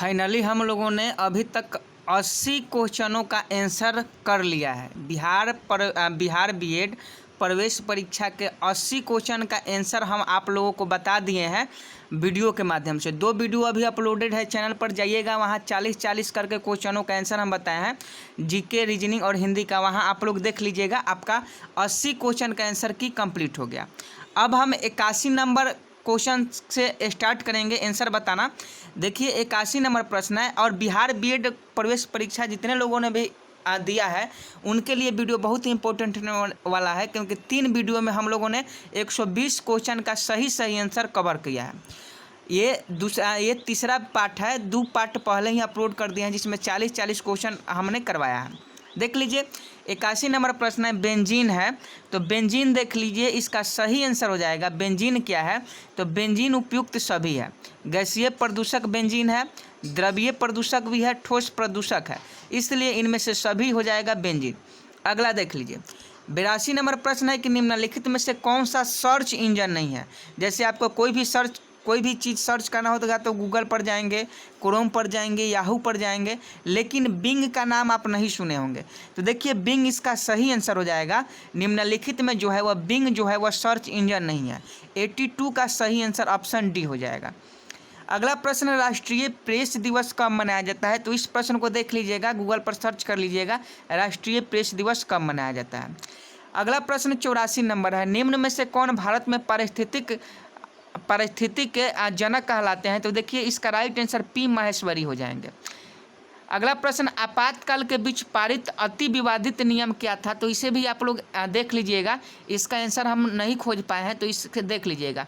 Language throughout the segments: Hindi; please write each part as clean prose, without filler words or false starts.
फाइनली हम लोगों ने अभी तक 80 क्वेश्चनों का आंसर कर लिया है। बिहार बीएड प्रवेश परीक्षा के 80 क्वेश्चन का आंसर हम आप लोगों को बता दिए हैं वीडियो के माध्यम से। 2 वीडियो अभी अपलोडेड है, चैनल पर जाइएगा, वहाँ 40-40 करके क्वेश्चनों का आंसर हम बताए हैं, जीके, रीजनिंग और हिंदी का। वहाँ आप लोग देख लीजिएगा, आपका 80 क्वेश्चन का आंसर की कंप्लीट हो गया। अब हम 81 नंबर क्वेश्चन से स्टार्ट करेंगे आंसर बताना। देखिए 81 नंबर प्रश्न है और बिहार बीएड प्रवेश परीक्षा जितने लोगों ने भी दिया है उनके लिए वीडियो बहुत ही इंपॉर्टेंट होने वाला है, क्योंकि 3 वीडियो में हम लोगों ने 120 क्वेश्चन का सही आंसर कवर किया है। ये तीसरा पार्ट है। 2 पार्ट पहले ही अपलोड कर दिए हैं जिसमें 40-40 क्वेश्चन हमने करवाया है। देख लीजिए 81 नंबर प्रश्न है, बेंजीन है। तो बेंजीन देख लीजिए, इसका सही आंसर हो जाएगा। बेंजीन क्या है? तो बेंजीन उपयुक्त सभी है। गैसीय प्रदूषक बेंजीन है, द्रवीय प्रदूषक भी है, ठोस प्रदूषक है, इसलिए इनमें से सभी हो जाएगा बेंजीन। अगला देख लीजिए 82 नंबर प्रश्न है कि निम्नलिखित में से कौन सा सर्च इंजन नहीं है। जैसे आपको कोई भी चीज़ सर्च करना होगा तो गूगल पर जाएंगे, क्रोम पर जाएंगे, याहू पर जाएंगे, लेकिन बिंग का नाम आप नहीं सुने होंगे। तो देखिए बिंग इसका सही आंसर हो जाएगा। निम्नलिखित में जो है वह बिंग जो है वह सर्च इंजन नहीं है। 82 का सही आंसर ऑप्शन डी हो जाएगा। अगला प्रश्न, राष्ट्रीय प्रेस दिवस कब मनाया जाता है? तो इस प्रश्न को देख लीजिएगा, गूगल पर सर्च कर लीजिएगा, राष्ट्रीय प्रेस दिवस कब मनाया जाता है। अगला प्रश्न 84 नंबर है, निम्न में से कौन भारत में पारिस्थितिक के जनक कहलाते हैं? तो देखिए इसका राइट आंसर पी माहेश्वरी हो जाएंगे। अगला प्रश्न, आपातकाल के बीच पारित अति विवादित नियम क्या था? तो इसे भी आप लोग देख लीजिएगा, इसका आंसर हम नहीं खोज पाए हैं तो इसके देख लीजिएगा।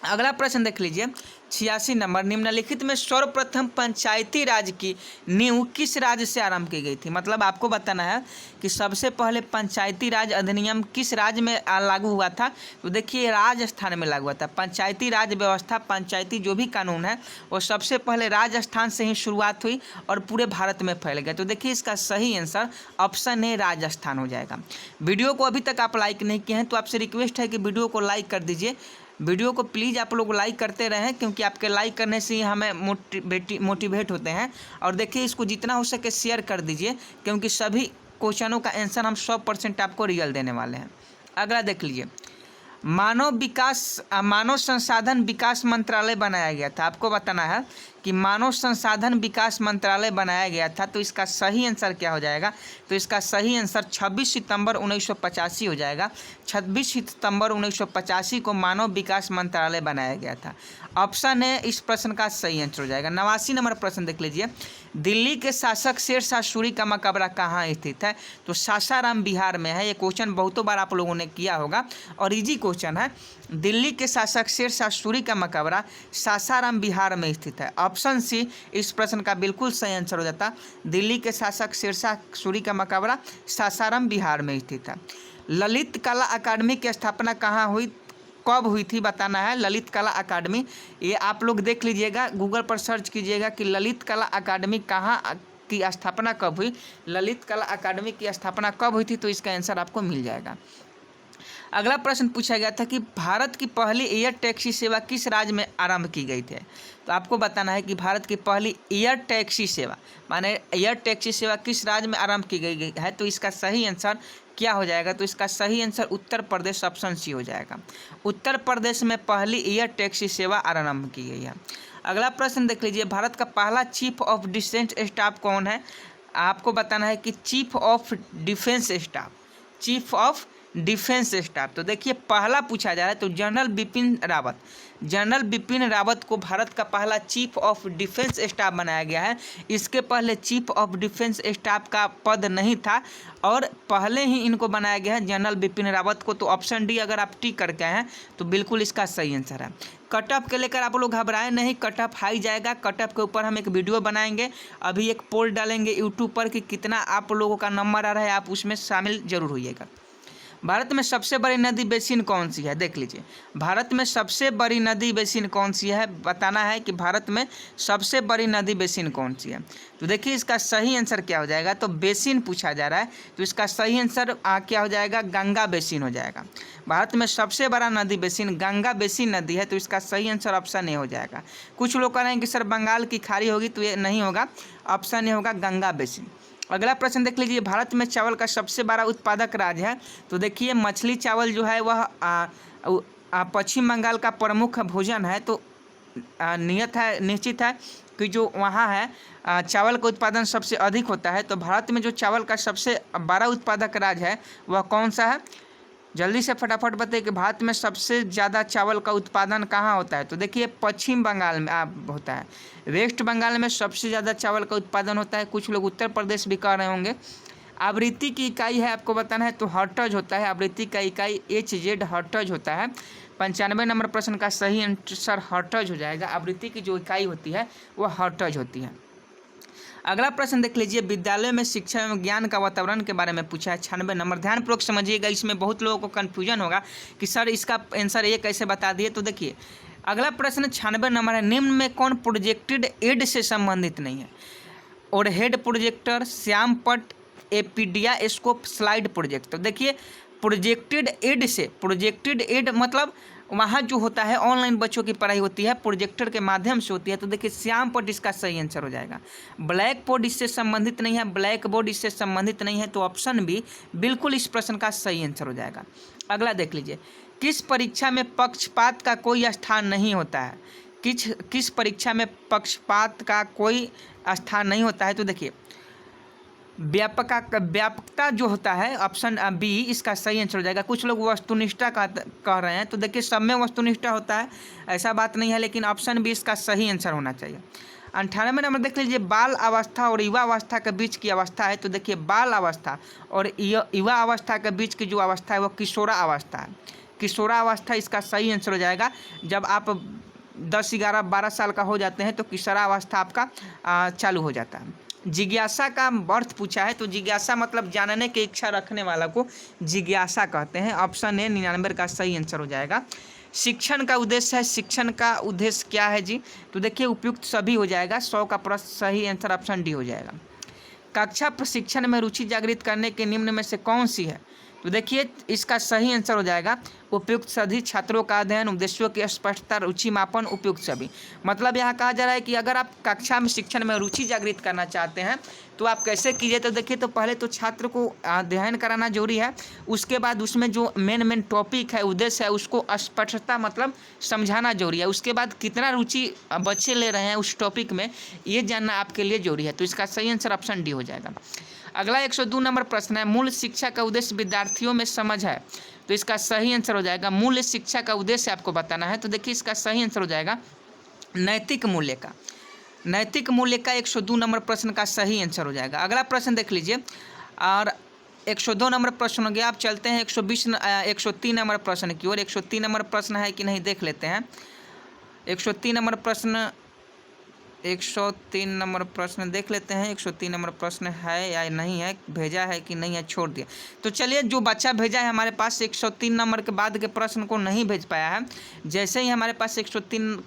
अगला प्रश्न देख लीजिए 86 नंबर, निम्नलिखित में सर्वप्रथम पंचायती राज की नींव किस राज्य से आरंभ की गई थी? मतलब आपको बताना है कि सबसे पहले पंचायती राज अधिनियम किस राज्य में लागू हुआ था। तो देखिए राजस्थान में लागू हुआ था। पंचायती राज व्यवस्था, पंचायती जो भी कानून है वो सबसे पहले राजस्थान से ही शुरुआत हुई और पूरे भारत में फैल गया। तो देखिए इसका सही आंसर ऑप्शन ए राजस्थान हो जाएगा। वीडियो को अभी तक आप लाइक नहीं किए हैं तो आपसे रिक्वेस्ट है कि वीडियो को लाइक कर दीजिए। वीडियो को प्लीज़ आप लोग लाइक करते रहें, क्योंकि आपके लाइक करने से ही हमें मोटिवेट होते हैं। और देखिए इसको जितना हो सके शेयर कर दीजिए, क्योंकि सभी क्वेश्चनों का आंसर हम 100% आपको रियल देने वाले हैं। अगला देख लीजिए, मानव संसाधन विकास मंत्रालय बनाया गया था। आपको बताना है कि मानव संसाधन विकास मंत्रालय बनाया गया था, तो इसका सही आंसर क्या हो जाएगा? तो इसका सही आंसर 26 सितंबर 1985 हो जाएगा। 26 सितंबर 1985 को मानव विकास मंत्रालय बनाया गया था। ऑप्शन है इस प्रश्न का सही आंसर हो जाएगा। 89 नंबर प्रश्न देख लीजिए, दिल्ली के शासक शेरशाह सूरी का मकबरा कहाँ स्थित है? तो सासाराम बिहार में है। ये क्वेश्चन बहुतों बार आप लोगों ने किया होगा और इजी क्वेश्चन है। दिल्ली के शासक शेरशाह सूरी का मकबरा सासाराम बिहार में स्थित है। ऑप्शन सी इस प्रश्न का बिल्कुल सही आंसर हो जाता। दिल्ली के शासक शेरशाह सूरी का मकबरा सासाराम बिहार में स्थित है। ललित कला अकादमी की स्थापना कब हुई थी बताना है। ललित कला अकादमी, ये आप लोग देख लीजिएगा, गूगल पर सर्च कीजिएगा कि ललित कला अकादमी कहाँ की स्थापना कब हुई। ललित कला अकादमी की स्थापना कब हुई थी? तो इसका आंसर आपको मिल जाएगा। अगला प्रश्न पूछा गया था कि भारत की पहली एयर टैक्सी सेवा किस राज्य में आरंभ की गई थी? तो आपको बताना है कि भारत की पहली एयर टैक्सी सेवा माने एयर टैक्सी सेवा किस राज्य में आरंभ की गई है? तो इसका सही आंसर क्या हो जाएगा? तो इसका सही answer Uttar Pradesh, option C हो जाएगा। उत्तर प्रदेश में पहली एयर टैक्सी सेवा आरंभ की गई है। अगला प्रश्न देख लीजिए, भारत का पहला चीफ ऑफ डिफेंस स्टाफ कौन है? आपको बताना है कि चीफ ऑफ डिफेंस स्टाफ। तो देखिए पहला पूछा जा रहा है तो जनरल बिपिन रावत को भारत का पहला चीफ ऑफ डिफेंस स्टाफ बनाया गया है। इसके पहले चीफ ऑफ डिफेंस स्टाफ का पद नहीं था और पहले ही इनको बनाया गया है जनरल बिपिन रावत को। तो ऑप्शन डी अगर आप टिक करके हैं तो बिल्कुल इसका सही आंसर है। कट ऑफ के लेकर आप लोग घबराएं नहीं, कट ऑफ हाई जाएगा। कट ऑफ के ऊपर हम एक वीडियो बनाएंगे, अभी एक पोल डालेंगे यूट्यूब पर कि कितना आप लोगों का नंबर आ रहा है, आप उसमें शामिल जरूर होइएगा। भारत में सबसे बड़ी नदी बेसिन कौन सी है? देख लीजिए, भारत में सबसे बड़ी नदी बेसिन कौन सी है, बताना है कि भारत में सबसे बड़ी नदी बेसिन कौन सी है। तो देखिए इसका सही आंसर क्या हो जाएगा, तो बेसिन पूछा जा रहा है तो इसका सही आंसर क्या हो जाएगा, गंगा बेसिन हो जाएगा। भारत में सबसे बड़ा नदी बेसिन गंगा बेसिन नदी है, तो इसका सही आंसर ऑप्शन ए हो जाएगा। कुछ लोग कह रहे हैं कि सर बंगाल की खाड़ी होगी, तो ये नहीं होगा, ऑप्शन ए होगा गंगा बेसिन। अगला प्रश्न देख लीजिए, भारत में चावल का सबसे बड़ा उत्पादक राज्य है। तो देखिए मछली चावल जो है वह पश्चिम बंगाल का प्रमुख भोजन है। तो निश्चित है कि जो वहाँ है चावल का उत्पादन सबसे अधिक होता है। तो भारत में जो चावल का सबसे बड़ा उत्पादक राज्य है वह कौन सा है? जल्दी से फटाफट बताइए कि भारत में सबसे ज़्यादा चावल का उत्पादन कहाँ होता है। तो देखिए पश्चिम बंगाल में होता है, वेस्ट बंगाल में सबसे ज़्यादा चावल का उत्पादन होता है। कुछ लोग उत्तर प्रदेश भी कह रहे होंगे। आवृत्ति की इकाई है आपको बताना है, तो हर्ट्ज होता है। आवृत्ति का इकाई HZ हर्ट्ज होता है। 95 नंबर प्रश्न का सही आंसर हर्ट्ज हो जाएगा। आवृत्ति की जो इकाई होती है वह हर्ट्ज होती है। अगला प्रश्न देख लीजिए, विद्यालय में शिक्षा एवं ज्ञान का वातावरण के बारे में पूछा है। 96 नंबर। ध्यानपूर्वक समझिएगा, इसमें बहुत लोगों को कन्फ्यूजन होगा कि सर इसका आंसर ये कैसे बता दिए। तो देखिए अगला प्रश्न 96 नंबर है, निम्न में कौन प्रोजेक्टेड एड से संबंधित नहीं है? ओवरहेड प्रोजेक्टर, श्यामपट, एपीडिया स्कोप, स्लाइड प्रोजेक्टर। देखिए प्रोजेक्टेड एड मतलब वहाँ जो होता है ऑनलाइन बच्चों की पढ़ाई होती है प्रोजेक्टर के माध्यम से होती है। तो देखिए श्यामपट इसका सही आंसर हो जाएगा। ब्लैक बोर्ड इससे संबंधित नहीं है, ब्लैक बोर्ड इससे संबंधित नहीं है, तो ऑप्शन बी बिल्कुल इस प्रश्न का सही आंसर हो जाएगा। अगला देख लीजिए, किस परीक्षा में पक्षपात का कोई स्थान नहीं होता है? किस परीक्षा में पक्षपात का कोई स्थान नहीं होता है? तो देखिए व्यापकता जो होता है, ऑप्शन बी इसका सही आंसर हो जाएगा। कुछ लोग वस्तुनिष्ठता कह रहे हैं, तो देखिए सब में वस्तुनिष्ठता होता है, ऐसा बात नहीं है, लेकिन ऑप्शन बी इसका सही आंसर होना चाहिए। 98 नंबर देख लीजिए, बाल अवस्था और युवा अवस्था के बीच की अवस्था है। तो देखिए बाल अवस्था और युवा अवस्था के बीच की जो अवस्था है वो किशोरा अवस्था है। किशोरा अवस्था इसका सही आंसर हो जाएगा। जब आप 10, 11, 12 साल का हो जाते हैं तो किशोरा अवस्था आपका चालू हो जाता है। जिज्ञासा का अर्थ पूछा है, तो जिज्ञासा मतलब जानने की इच्छा रखने वाला को जिज्ञासा कहते हैं। ऑप्शन ए 99 का सही आंसर हो जाएगा। शिक्षण का उद्देश्य है, शिक्षण का उद्देश्य क्या है जी? तो देखिए उपयुक्त सभी हो जाएगा। 100 का प्रश्न सही आंसर ऑप्शन डी हो जाएगा। कक्षा प्रशिक्षण में रुचि जागृत करने के निम्न में से कौन सी है? तो देखिए इसका सही आंसर हो जाएगा उपयुक्त सभी, छात्रों का अध्ययन, उद्देश्यों की स्पष्टता, रुचि मापन, उपयुक्त सभी। मतलब यहाँ कहा जा रहा है कि अगर आप कक्षा में शिक्षण में रुचि जागृत करना चाहते हैं तो आप कैसे कीजिए। तो देखिए तो पहले तो छात्र को अध्ययन कराना जरूरी है, उसके बाद उसमें जो मेन टॉपिक है, उद्देश्य है, उसको स्पष्टता मतलब समझाना जरूरी है। उसके बाद कितना रुचि बच्चे ले रहे हैं उस टॉपिक में, ये जानना आपके लिए जरूरी है। तो इसका सही आंसर ऑप्शन डी हो जाएगा। अगला 102 नंबर प्रश्न है, मूल शिक्षा का उद्देश्य विद्यार्थियों में समझ है। तो इसका सही आंसर हो जाएगा, मूल शिक्षा का उद्देश्य आपको बताना है। तो देखिए इसका सही आंसर हो जाएगा नैतिक मूल्य का। नैतिक मूल्य का 102 नंबर प्रश्न का सही आंसर हो जाएगा। अगला प्रश्न देख लीजिए, और 102 नंबर प्रश्न हो गया। आप चलते हैं 103 नंबर प्रश्न की ओर। 103 नंबर प्रश्न है कि नहीं देख लेते हैं। 103 नंबर प्रश्न 103 नंबर प्रश्न देख लेते हैं। 103 नंबर प्रश्न है या नहीं है, भेजा है कि नहीं है, छोड़ दिया। तो चलिए जो बच्चा भेजा है हमारे पास 103 नंबर के बाद के प्रश्न को नहीं भेज पाया है, जैसे ही हमारे पास 103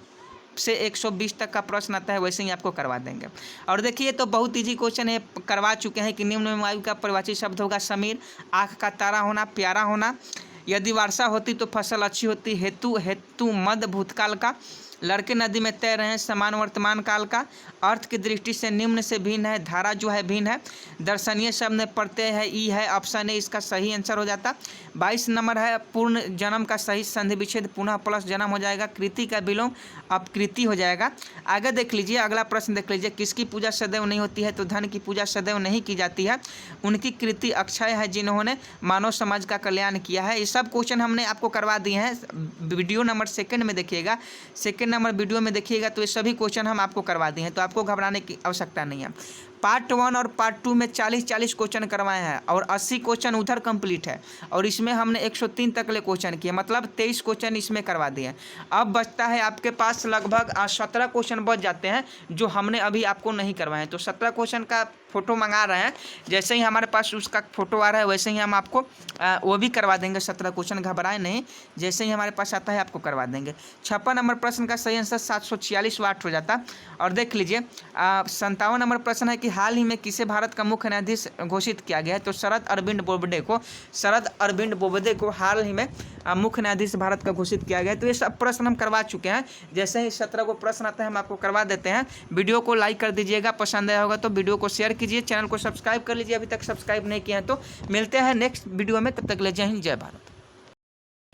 से 120 तक का प्रश्न आता है वैसे ही आपको करवा देंगे। और देखिए तो बहुत इजी क्वेश्चन है, करवा चुके हैं कि निम्न में वायु का परिवाची शब्द होगा समीर। आँख का तारा होना, प्यारा होना। यदि वर्षा होती तो फसल अच्छी होती। हेतु मद भूतकाल का। लड़के नदी में तैर रहे हैं, समान वर्तमान काल का। अर्थ की दृष्टि से निम्न से भिन्न है, धारा जो है भिन्न है। दर्शनीय शब्द में प्रत्यय है, ई है, ऑप्शन ए इसका सही आंसर हो जाता। 22 नंबर है, पूर्ण जन्म का सही संधि विच्छेद पुनः प्लस जन्म हो जाएगा। कृति का विलोम अपकृति हो जाएगा। आगे देख लीजिए, अगला प्रश्न देख लीजिए, किसकी पूजा सदैव नहीं होती है? तो धन की पूजा सदैव नहीं की जाती है। उनकी कृति अक्षय है जिन्होंने मानव समाज का कल्याण किया है। ये सब क्वेश्चन हमने आपको करवा दिए हैं। वीडियो नंबर 2 में देखिएगा, 2 नंबर वीडियो में देखिएगा, तो ये सभी क्वेश्चन हम आपको करवा दिए हैं, तो आपको घबराने की आवश्यकता नहीं है। पार्ट 1 और पार्ट 2 में 40-40 क्वेश्चन करवाए हैं और 80 क्वेश्चन उधर कंप्लीट है और इसमें हमने 103 तक ले क्वेश्चन किए, मतलब 23 क्वेश्चन इसमें करवा दिए। अब बचता है आपके पास लगभग 17 क्वेश्चन बच जाते हैं जो हमने अभी आपको नहीं करवाए हैं। तो 17 क्वेश्चन का फ़ोटो मंगा रहे हैं, जैसे ही हमारे पास उसका फ़ोटो आ रहा है वैसे ही हम आपको वो भी करवा देंगे। 17 क्वेश्चन, घबराए नहीं, जैसे ही हमारे पास आता है आपको करवा देंगे। 56 नंबर प्रश्न का सही आंसर 746 वाट हो जाता। और देख लीजिए 57 नंबर प्रश्न है कि हाल ही में किसे भारत का मुख्य न्यायाधीश घोषित किया गया है? तो शरद अरविंद बोबडे को हाल ही में मुख्य न्यायाधीश भारत का घोषित किया गया है। तो ये सब प्रश्न हम करवा चुके हैं। जैसे ही 17 को प्रश्न आता है हम आपको करवा देते हैं। वीडियो को लाइक कर दीजिएगा, पसंद आया होगा तो वीडियो को शेयर कीजिए, चैनल को सब्सक्राइब कर लीजिए अभी तक सब्सक्राइब नहीं किया है तो। मिलते हैं नेक्स्ट वीडियो में, तब तक ले जय हिंद जय भारत।